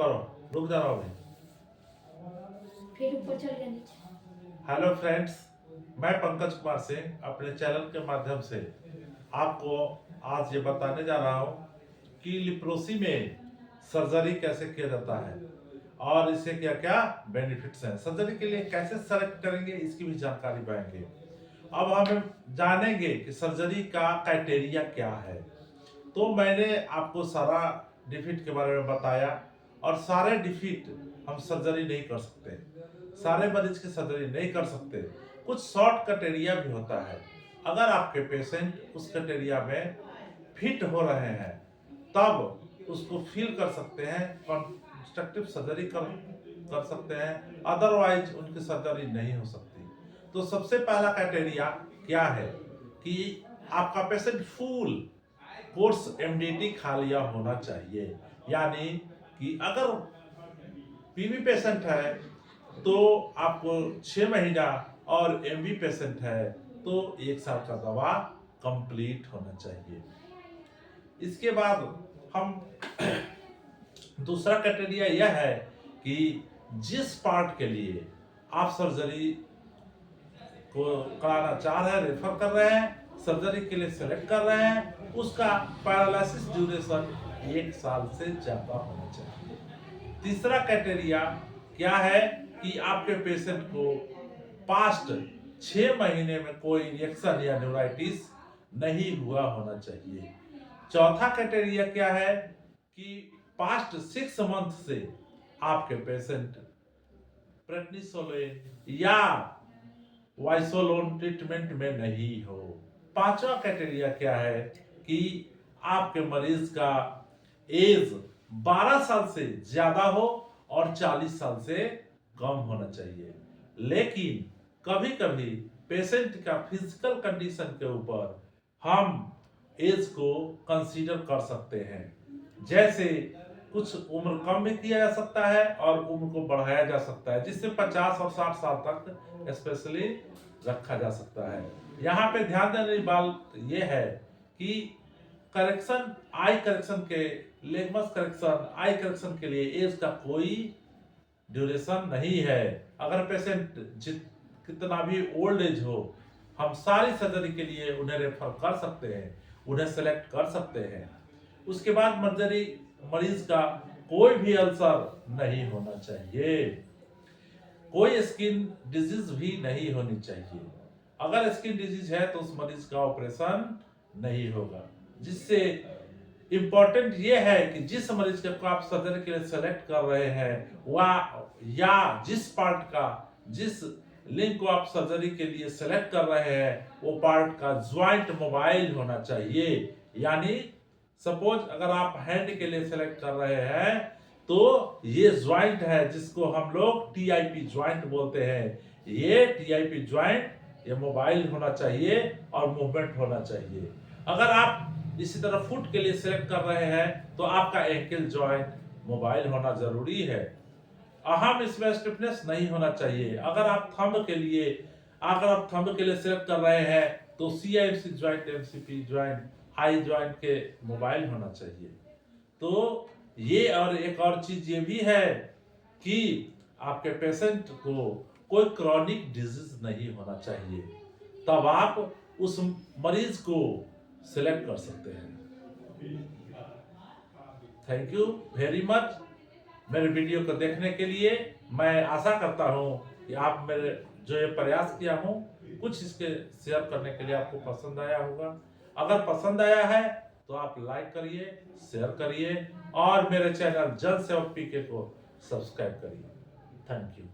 करो, रुक जा रहा हूँ फिर ऊपर चल गया नीचे। हेलो फ्रेंड्स, मैं पंकज कुमार सिंह अपने चैनल के माध्यम से आपको आज ये बताने जा रहा हूँ कि लिप्रोसी में सर्जरी कैसे किया जाता है और इससे क्या क्या बेनिफिट्स हैं। सर्जरी के लिए कैसे सेलेक्ट करेंगे इसकी भी जानकारी पाएंगे। अब हम जानेंगे कि सर्जरी का क्राइटेरिया क्या है। तो मैंने आपको सारा डिफीट के बारे में बताया और सारे डिफीट हम सर्जरी नहीं कर सकते, सारे मरीज की सर्जरी नहीं कर सकते। कुछ शॉर्ट क्राइटेरिया भी होता है। अगर आपके पेशेंट उस क्राइटेरिया में फिट हो रहे हैं तब उसको फील कर सकते हैं, कंस्ट्रक्टिव सर्जरी कर सकते हैं, अदरवाइज उनकी सर्जरी नहीं हो सकती। तो सबसे पहला क्राइटेरिया क्या है कि आपका पेशेंट फुल कोर्स एमडीटी खा लिया होना चाहिए। यानी कि अगर पीवी पेशेंट है तो आपको 6 महीना और एमवी पेशेंट है तो 1 साल का दवा कंप्लीट होना चाहिए। इसके बाद हम दूसरा क्राइटेरिया यह है कि जिस पार्ट के लिए आप सर्जरी को कराना चाह रहे हैं, रेफर कर रहे हैं, सर्जरी के लिए सेलेक्ट कर रहे हैं, उसका पैरालिसिस ड्यूरेशन 1 साल से ज्यादा होना चाहिए। तीसरा क्राइटेरिया क्या है कि आपके पेशेंट को पास्ट 6 महीने में कोई रिएक्शन या न्यूराइटिस नहीं हुआ होना चाहिए। चौथा क्राइटेरिया क्या है कि पास्ट 6 मंथ से आपके पेशेंट प्रेडनिसोलोन या वाइसोलोन ट्रीटमेंट में नहीं हो। पांचवा क्राइटेरिया क्या है कि आपके मरीज का एज 12 साल से ज्यादा हो और 40 साल से कम होना चाहिए। लेकिन कभी कभी पेशेंट का फिजिकल कंडीशन के ऊपर हम एज को कंसीडर कर सकते हैं। जैसे कुछ उम्र कम भी किया जा सकता है और उम्र को बढ़ाया जा सकता है, जिससे 50 और 60 साल तक स्पेशली रखा जा सकता है। यहाँ पे ध्यान देने वाली बात यह है कि करेक्शन, आई करेक्शन के, लेगमस करेक्शन, आई करेक्शन के लिए एज का कोई ड्यूरेशन नहीं है। अगर पेशेंट कितना भी ओल्ड एज हो, हम सारी सर्जरी के लिए उन्हें रेफर कर सकते हैं, उन्हें सेलेक्ट कर सकते हैं। उसके बाद मरीज का कोई भी अल्सर नहीं होना चाहिए, कोई स्किन डिजीज भी नहीं होनी चाहिए। अगर स्किन डिजीज है तो उस मरीज का ऑपरेशन नहीं होगा। जिससे इंपॉर्टेंट ये है कि जिस मरीज को आप सर्जरी के लिए सेलेक्ट कर रहे हैं वह या जिस पार्ट का, जिस लिंक को आप सर्जरी के लिए सेलेक्ट कर रहे हैं वो पार्ट का ज्वाइंट मोबाइल होना चाहिए। यानी सपोज अगर आप हैंड के लिए सेलेक्ट कर रहे हैं तो ये ज्वाइंट है जिसको हम लोग टीआईपी ज्वाइंट बोलते हैं। ये टीआईपी ज्वाइंट ये मोबाइल होना चाहिए और मूवमेंट होना चाहिए। अगर आप इसी तरह फुट के लिए सिलेक्ट कर रहे हैं तो आपका एंकल जॉइंट मोबाइल होना जरूरी है। अहम इसमें स्टिफनेस नहीं होना चाहिए। अगर आप थंब के लिए सिलेक्ट कर रहे हैं तो CIMC joint, MCP joint, high joint के मोबाइल होना चाहिए। तो ये और एक और चीज ये भी है कि आपके पेशेंट को कोई क्रॉनिक डिजीज नहीं होना चाहिए, तब आप उस मरीज को सिलेक्ट कर सकते हैं। थैंक यू वेरी मच मेरे वीडियो को देखने के लिए। मैं आशा करता हूं कि आप मेरे जो ये प्रयास किया हूं कुछ इसके शेयर करने के लिए आपको पसंद आया होगा। अगर पसंद आया है तो आप लाइक करिए, शेयर करिए और मेरे चैनल जन सेवक पीके को सब्सक्राइब करिए। Thank you.